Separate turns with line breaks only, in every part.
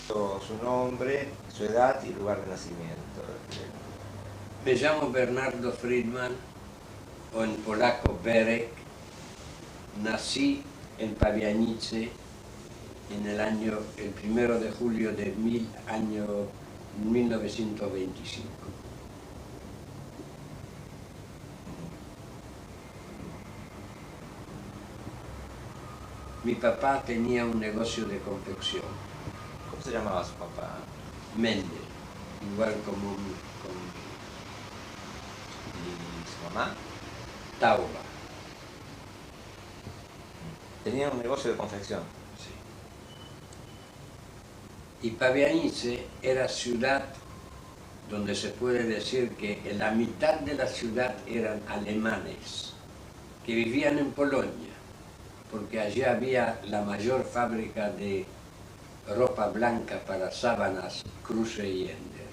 Su nombre, su edad y lugar de nacimiento.
Me llamo Bernardo Friedman, o en polaco Berek. Nací en Pabianice en el 1 de julio de 1925. Mi papá tenía un negocio de confección.
¿Cómo se llamaba su papá?
Mendel, igual como
¿Y su mamá?
Tauba.
Tenía un negocio de confección.
Sí. Y Pabianice era ciudad donde se puede decir que la mitad de la ciudad eran alemanes que vivían en Polonia, porque allí había la mayor fábrica de ropa blanca para sábanas, Kruse y Ender.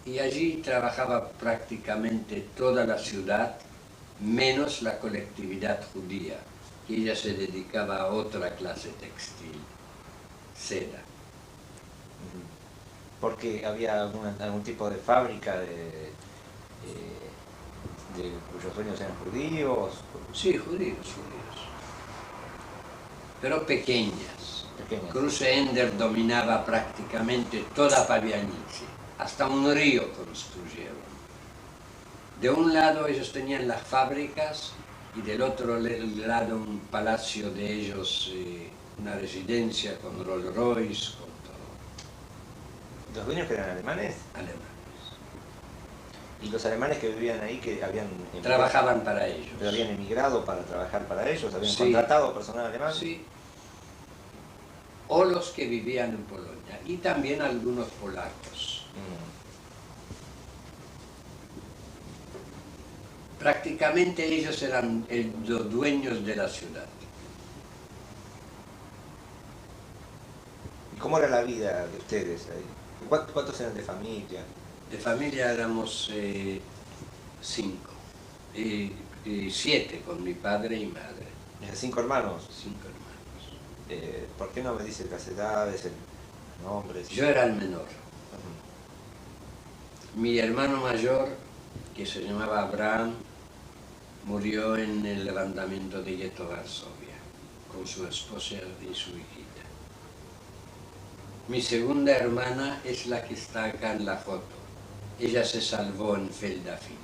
Y allí trabajaba prácticamente toda la ciudad, menos la colectividad judía, que ella se dedicaba a otra clase textil, seda.
Porque había algún tipo de fábrica cuyos dueños eran judíos.
Sí, judíos. Pero pequeñas. Kruse Ender dominaba prácticamente toda Pabianice, hasta un río construyeron. De un lado ellos tenían las fábricas y del otro lado un palacio de ellos, una residencia con Rolls Royce, con todo.
¿Los dueños que eran alemanes?
Alemanes.
¿Y los alemanes que vivían ahí que habían
trabajaban para ellos?
¿Pero habían emigrado para trabajar para ellos? ¿Habían contratado personal alemán?
Sí. O los que vivían en Polonia, y también algunos polacos. Prácticamente ellos eran los dueños de la ciudad.
¿Y cómo era la vida de ustedes ahí? ¿Cuántos eran de familia?
De familia éramos 5, 7 con mi padre y madre.
5 hermanos.
5 hermanos.
¿Por qué no me dice las edades, el nombre?
Yo era el menor. Mi hermano mayor, que se llamaba Abraham, murió en el levantamiento de Ghetto Varsovia, con su esposa y su hijita. Mi segunda hermana es la que está acá en la foto. Ella se salvó en Feldafing,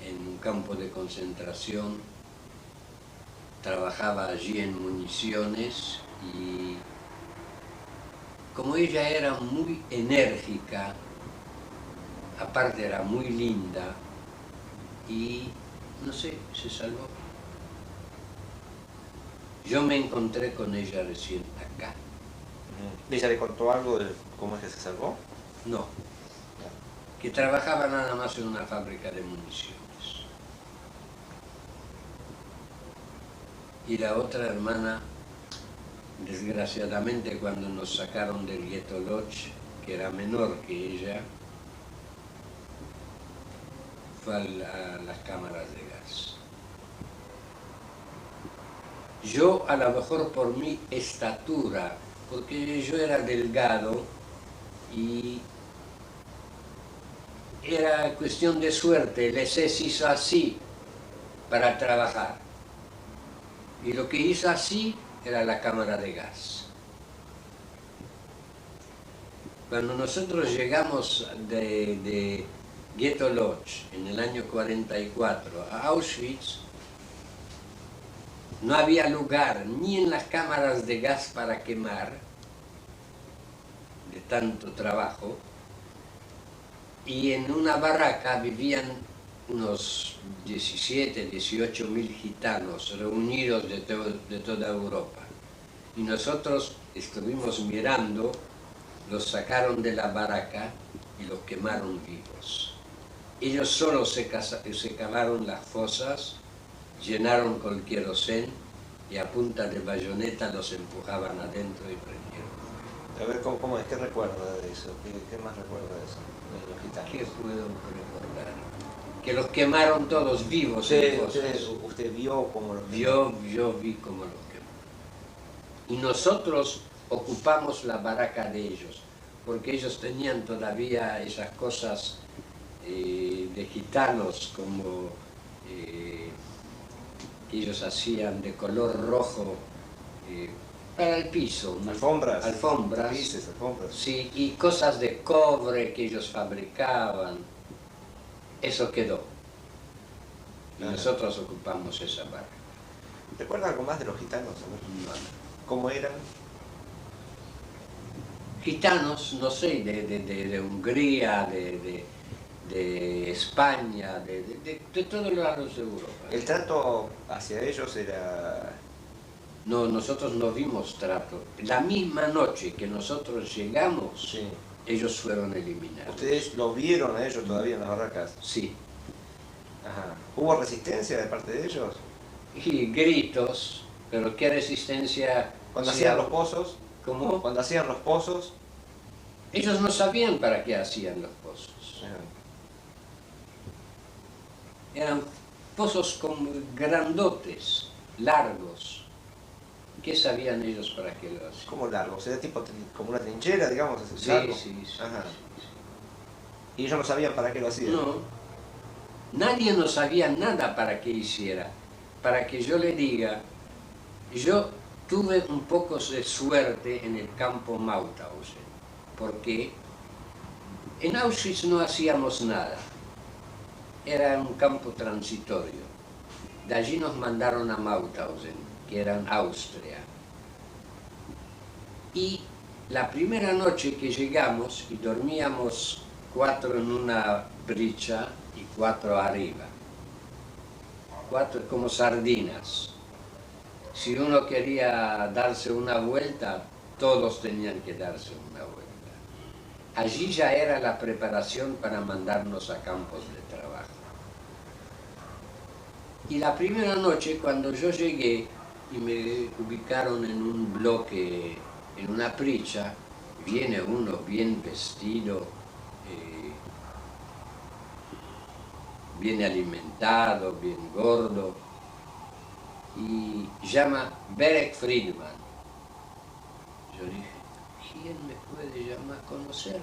en un campo de concentración. Trabajaba allí en municiones y como ella era muy enérgica, aparte era muy linda y no sé, se salvó. Yo me encontré con ella recién acá.
¿Ella le contó algo de cómo es que se salvó?
No, que trabajaba nada más en una fábrica de municiones. Y la otra hermana, desgraciadamente, cuando nos sacaron del Ghetto Lodge, que era menor que ella, fue a las cámaras de gas. Yo, a lo mejor por mi estatura, porque yo era delgado y era cuestión de suerte, el SS hizo así para trabajar. Y lo que hizo así era la cámara de gas. Cuando nosotros llegamos de Ghetto Lodge en el año 44 a Auschwitz, no había lugar ni en las cámaras de gas para quemar, de tanto trabajo, y en una barraca vivían unos 17, 18.000 gitanos reunidos de toda Europa. Y nosotros estuvimos mirando, los sacaron de la barraca y los quemaron vivos. Ellos solo se cavaron las fosas, llenaron con querosén y a punta de bayoneta los empujaban adentro y prendieron.
A ver, ¿cómo es? ¿Qué recuerda de eso? ¿Qué más recuerda de eso? De los gitanos.
¿Qué puedo recordar? Que los quemaron todos vivos.
¿Usted vio cómo los quemaron?
Yo vi cómo los quemaron. Y nosotros ocupamos la barraca de ellos, porque ellos tenían todavía esas cosas de gitanos, como que ellos hacían de color rojo para el piso, ¿no?
Alfombras.
Alfombras.
Tapices, alfombras.
Sí, y cosas de cobre que ellos fabricaban. Eso quedó. Y
Ajá.
nosotros ocupamos esa barra.
¿Recuerda algo más de los gitanos? A ver,
No.
¿cómo eran?
Gitanos, no sé, de Hungría, de España, de todos lados de Europa.
¿El trato hacia ellos era...?
No, nosotros no vimos trato. La misma noche que nosotros llegamos,
Sí.
ellos fueron eliminados.
¿Ustedes lo vieron a ellos todavía en las barracas?
Sí.
Ajá. ¿Hubo resistencia de parte de ellos?
Y gritos, pero qué resistencia.
Cuando
Sí,
hacían los pozos,
¿cómo?
cuando hacían los pozos,
Ellos no sabían para qué hacían los pozos. Eran pozos como grandotes, largos. ¿Qué sabían ellos para qué lo hacían?
¿cómo largos? ¿Era tipo como una trinchera, digamos?
Sí,
largo?
sí, sí,
Ajá.
sí.
Y ellos no sabían para qué lo hacían.
No, nadie no sabía nada para qué hiciera. Para que yo le diga, yo tuve un poco de suerte en el campo Mauthausen, porque en Auschwitz no hacíamos nada, era un campo transitorio. De allí nos mandaron a Mauthausen, que era en Austria. Y la primera noche que llegamos y dormíamos 4 en una bricha y 4 arriba, 4 como sardinas. Si uno quería darse una vuelta, todos tenían que darse una vuelta. Allí ya era la preparación para mandarnos a campos de trabajo. Y la primera noche, cuando yo llegué y me ubicaron en un bloque, en una pricha, viene uno bien vestido, bien alimentado, bien gordo, y llama Berek Friedman. Yo dije, ¿quién me puede llamar a conocer?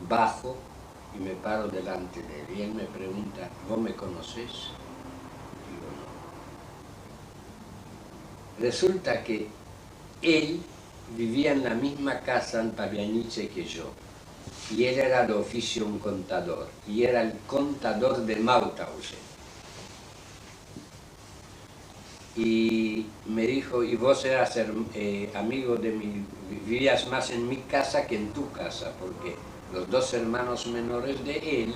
Bajo y me paro delante de él y él me pregunta, ¿vos me conocés? Digo, no. Resulta que él vivía en la misma casa en Pabianice que yo, y él era de oficio un contador, y era el contador de Mauthausen. Y me dijo, y vos eras amigo de mi, vivías más en mi casa que en tu casa, porque los 2 hermanos menores de él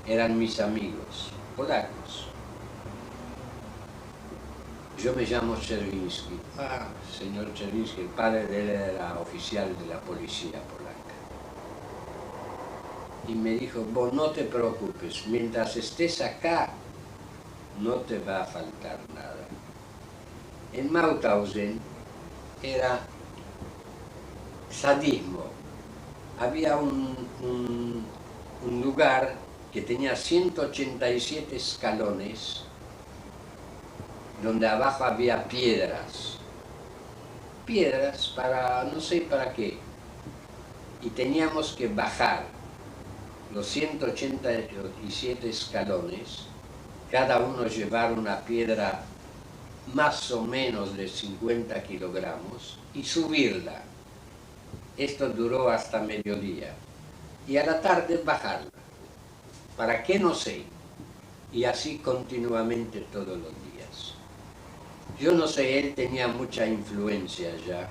eran mis amigos, polacos. Yo me llamo Czerwiński. Ah, señor Czerwiński, el padre de él era oficial de la policía polaca. Y me dijo, vos no te preocupes, mientras estés acá, no te va a faltar nada. En Mauthausen era sadismo. Había un lugar que tenía 187 escalones, donde abajo había piedras. Piedras para no sé para qué. Y teníamos que bajar los 187 escalones, cada uno llevar una piedra más o menos de 50 kilogramos y subirla. Esto duró hasta mediodía. Y a la tarde bajarla. ¿Para qué? No sé. Y así continuamente todos los días. Yo no sé, él tenía mucha influencia ya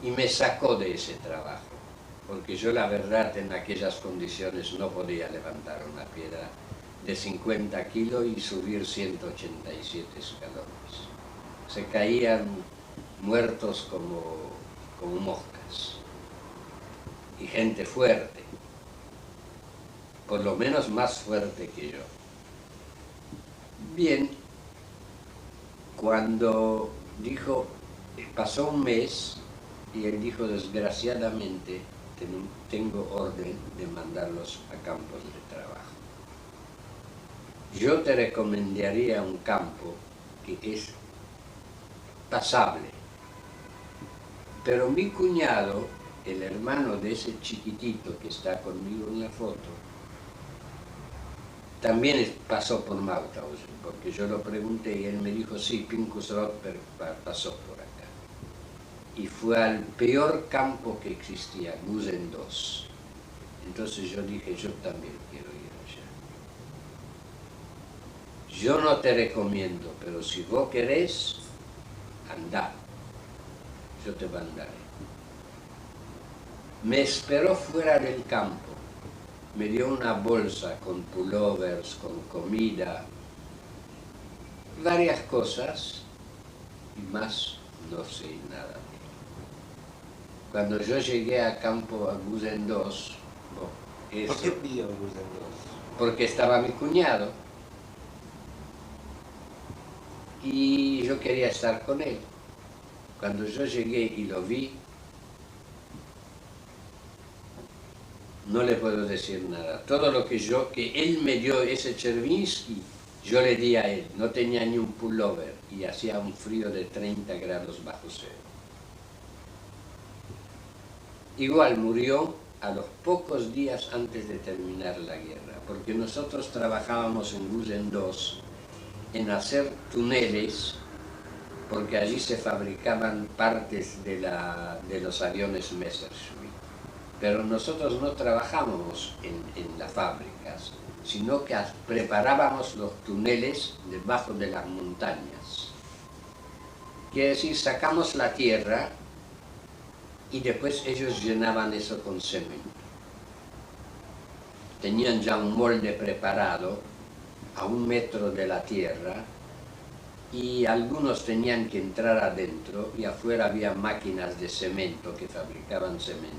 y me sacó de ese trabajo. Porque yo la verdad en aquellas condiciones no podía levantar una piedra de 50 kilos y subir 187 escalones. Se caían muertos como moscas. Y gente fuerte, por lo menos más fuerte que yo. Bien, cuando dijo, pasó un mes y él dijo, desgraciadamente tengo orden de mandarlos a campos de trabajo. Yo te recomendaría un campo que es pasable. Pero mi cuñado, el hermano de ese chiquitito que está conmigo en la foto, también pasó por Mauthausen, porque yo lo pregunté y él me dijo, sí, Pincus Rotberg pasó por acá. Y fue al peor campo que existía, Gusen II. Entonces yo dije, yo también quiero ir allá. Yo no te recomiendo, pero si vos querés, andá. Yo te mandaré. Me esperó fuera del campo. Me dio una bolsa con pullovers, con comida, varias cosas, y más no sé nada. Cuando yo llegué a campo, a Gusen II,
¿Por qué vio Gusen II?
Porque estaba mi cuñado, y yo quería estar con él. Cuando yo llegué y lo vi, no le puedo decir nada. Todo lo que él me dio, ese Chervinsky, yo le di a él. No tenía ni un pullover y hacía un frío de 30 grados bajo cero. Igual murió a los pocos días antes de terminar la guerra, porque nosotros trabajábamos en Gusen II en hacer túneles, porque allí se fabricaban partes de los aviones Messerschmitt. Pero nosotros no trabajábamos en las fábricas, sino que preparábamos los túneles debajo de las montañas. Quiere decir, sacamos la tierra y después ellos llenaban eso con cemento. Tenían ya un molde preparado a 1 metro de la tierra y algunos tenían que entrar adentro y afuera había máquinas de cemento que fabricaban cemento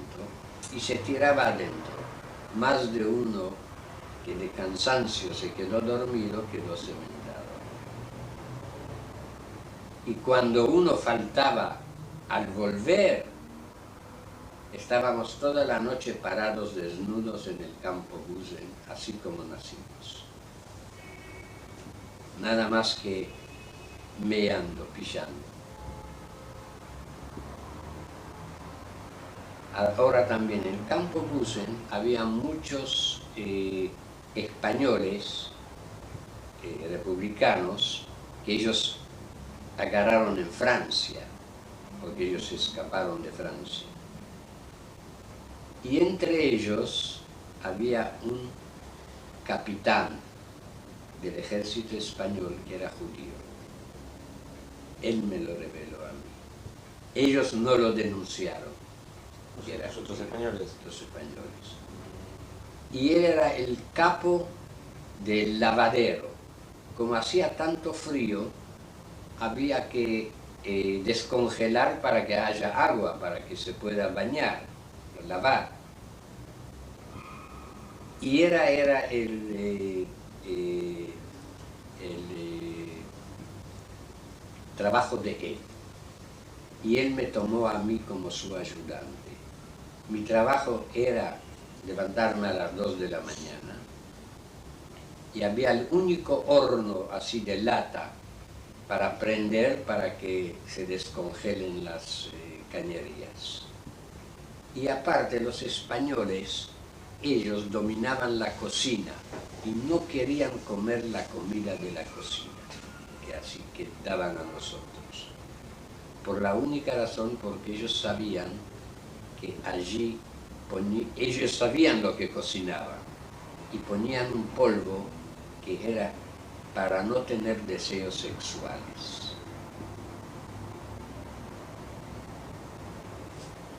y se tiraba adentro. Más de uno que de cansancio se quedó dormido, quedó cementado. Y cuando uno faltaba al volver, estábamos toda la noche parados desnudos en el campo Gusen, así como nacimos. Nada más que meando, pillando. Ahora también en el campo Gusen había muchos españoles, republicanos, que ellos agarraron en Francia, porque ellos escaparon de Francia. Y entre ellos había un capitán del ejército español que era judío. Él me lo reveló a mí. Ellos no lo denunciaron.
¿Los otros españoles?
Los españoles. Y él era el capo del lavadero. Como hacía tanto frío, había que descongelar para que haya agua, para que se pueda bañar, lavar. Y era el trabajo de él. Y él me tomó a mí como su ayudante. Mi trabajo era levantarme a las 2 de la mañana y había el único horno así de lata para prender para que se descongelen las cañerías. Y aparte los españoles, ellos dominaban la cocina y no querían comer la comida de la cocina, que daban a nosotros. Por la única razón porque ellos sabían que allí, ellos sabían lo que cocinaban y ponían un polvo que era para no tener deseos sexuales.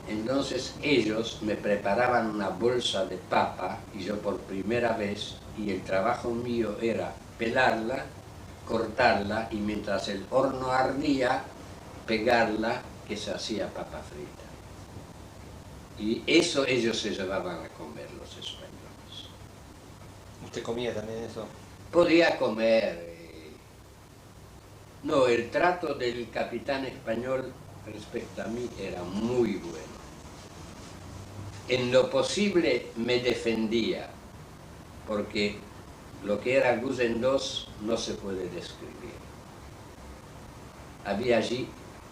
Entonces ellos me preparaban una bolsa de papa y yo por primera vez, y el trabajo mío era pelarla, cortarla y mientras el horno ardía, pegarla, que se hacía papa frita. Y eso ellos se llevaban a comer, los españoles.
¿Usted comía también eso?
Podía comer. No, el trato del capitán español respecto a mí era muy bueno. En lo posible me defendía, porque lo que era Gusen II no se puede describir. Había allí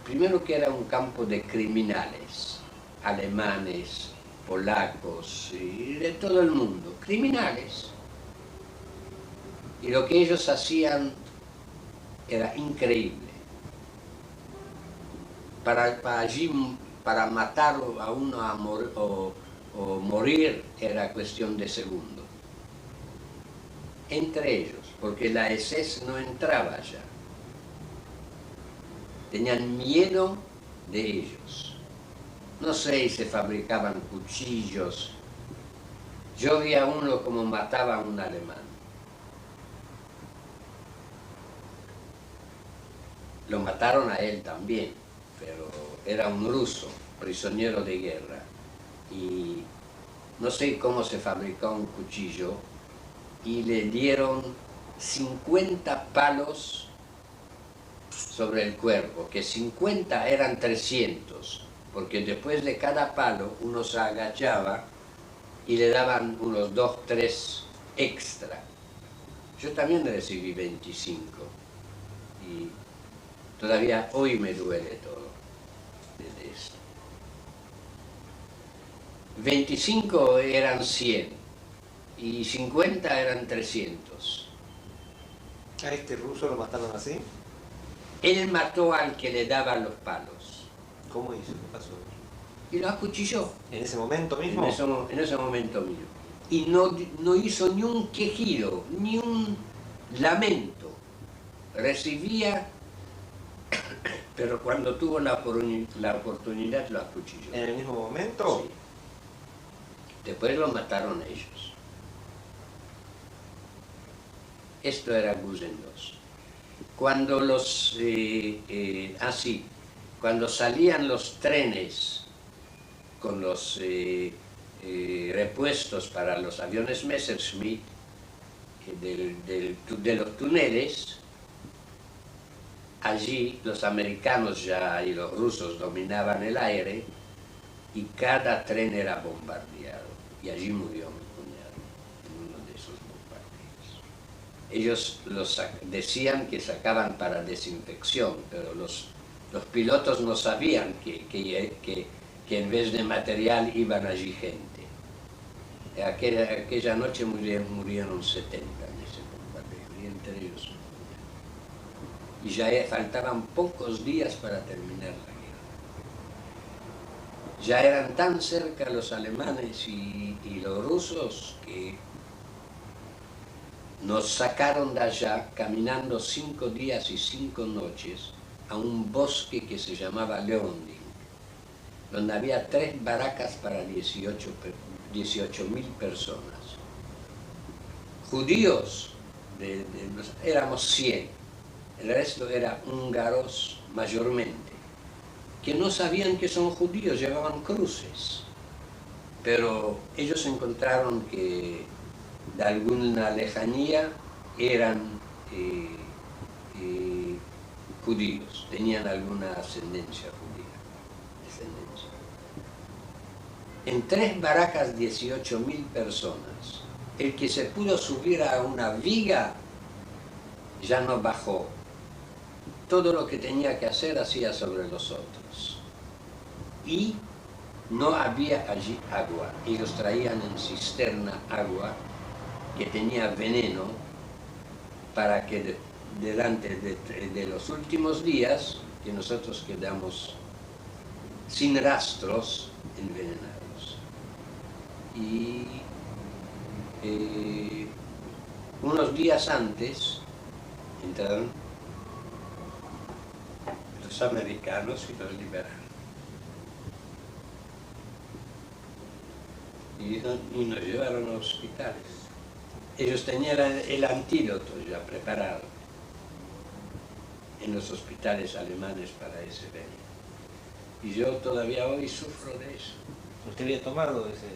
primero que era un campo de criminales, alemanes, polacos y de todo el mundo, criminales. Y lo que ellos hacían era increíble. Para matar a uno o morir era cuestión de segundo. Entre ellos, porque la SS no entraba allá. Tenían miedo de ellos. No sé, se fabricaban cuchillos. Yo vi a uno como mataba a un alemán. Lo mataron a él también, pero era un ruso, prisionero de guerra. Y no sé cómo se fabricó un cuchillo y le dieron 50 palos sobre el cuerpo, que 50 eran 300, porque después de cada palo uno se agachaba y le daban unos 2, 3 extra. Yo también recibí 25 y todavía hoy me duele todo desde eso. 25 eran 100 y 50 eran 300.
¿A este ruso lo mataron así?
Él mató al que le daba los palos.
¿Cómo hizo? ¿Qué pasó?
Y lo acuchilló.
¿En ese momento mismo?
En ese momento mismo. Y no hizo ni un quejido, ni un lamento. Recibía, pero cuando tuvo la oportunidad lo acuchilló.
¿En el mismo momento?
Sí. Después lo mataron ellos. Esto era Gusen II. Cuando cuando salían los trenes con los repuestos para los aviones Messerschmitt de los túneles, allí los americanos ya y los rusos dominaban el aire y cada tren era bombardeado. Y allí murió mi cuñado en uno de esos bombardeos. Ellos decían que sacaban para desinfección, pero los pilotos no sabían que en vez de material iban allí gente. Aquella noche murieron 70 en ese bombardeo, y entre ellos. Y ya faltaban pocos días para terminar la guerra. Ya eran tan cerca los alemanes y los rusos que nos sacaron de allá caminando 5 días y 5 noches a un bosque que se llamaba Leonding, donde había 3 barracas para 18.000 personas. Judíos, éramos 100, el resto eran húngaros mayormente, que no sabían que son judíos, llevaban cruces. Pero ellos encontraron que de alguna lejanía eran judíos, tenían alguna ascendencia judía. En 3 barracas 18.000 personas. El que se pudo subir a una viga ya no bajó. Todo lo que tenía que hacer hacía sobre los otros. Y no había allí agua. Ellos traían en cisterna agua que tenía veneno para que delante de los últimos días que nosotros quedamos sin rastros envenenados. Y unos días antes entraron los americanos y los liberaron. Y nos llevaron a hospitales. Ellos tenían el antídoto ya preparado en los hospitales alemanes para ese veneno. Y yo todavía hoy sufro de eso.
¿Usted había tomado ese...?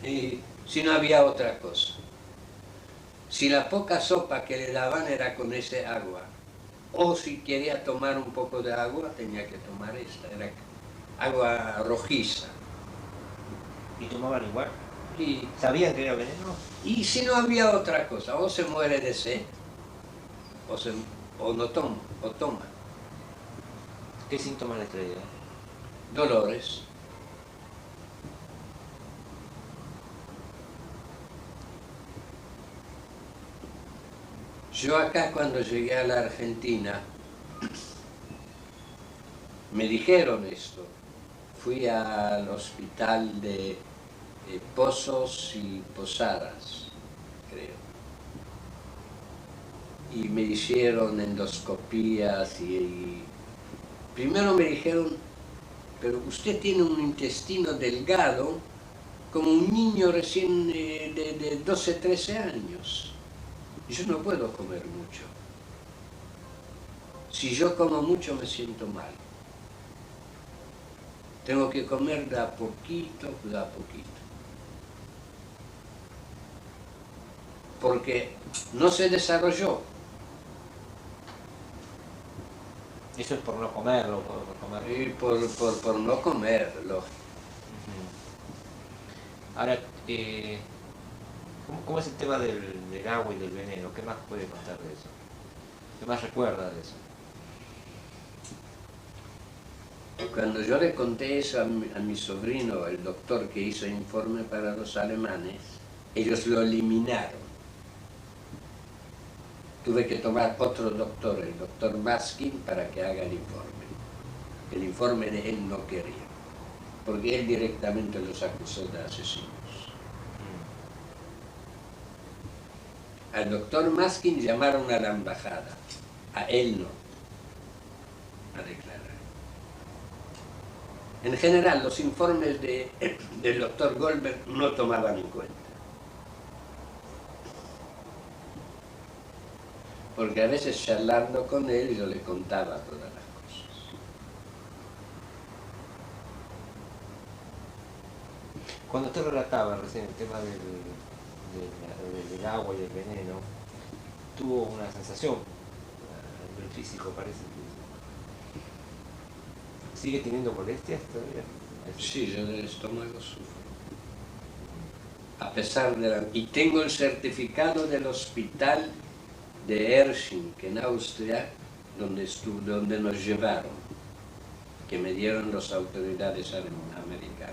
Y si no había otra cosa. Si la poca sopa que le daban era con ese agua, o si quería tomar un poco de agua, tenía que tomar esta, era agua rojiza.
¿Y tomaban igual?
Y,
¿Sabían que era veneno?
y si no había otra cosa, o se muere de sed, o no toma, o toma.
¿Qué síntomas les traía?
dolores. Yo acá cuando llegué a la Argentina, me dijeron esto. Fui al hospital de Pozos y Posadas, creo. Y me hicieron endoscopías y primero me dijeron, pero usted tiene un intestino delgado como un niño recién de 12, 13 años. Yo no puedo comer mucho. Si yo como mucho me siento mal. Tengo que comer de a poquito, de a poquito. Porque no se desarrolló.
Eso es por no comerlo, por comerlo.
Y por no comerlo.
Ahora, ¿cómo es el tema del agua y del veneno? ¿Qué más puede contar de eso? ¿Qué más recuerda de eso?
Cuando yo le conté eso a mi sobrino, el doctor que hizo informe para los alemanes, ellos lo eliminaron. Tuve que tomar otro doctor, el doctor Baskin, para que haga el informe. El informe de él no quería, porque él directamente los acusó de asesinos. Al doctor Baskin llamaron a la embajada, a él no, a declarar. En general, los informes del doctor Goldberg no tomaban en cuenta. Porque a veces charlando con él yo le contaba todas las cosas.
Cuando usted relataba recién el tema del agua y del veneno, tuvo una sensación a nivel físico, parece que... ¿Sigue teniendo molestias todavía?
Sí, yo del estómago sufro. A pesar de y tengo el certificado del hospital de Ersching, que en Austria, donde nos llevaron, que me dieron las autoridades americanas.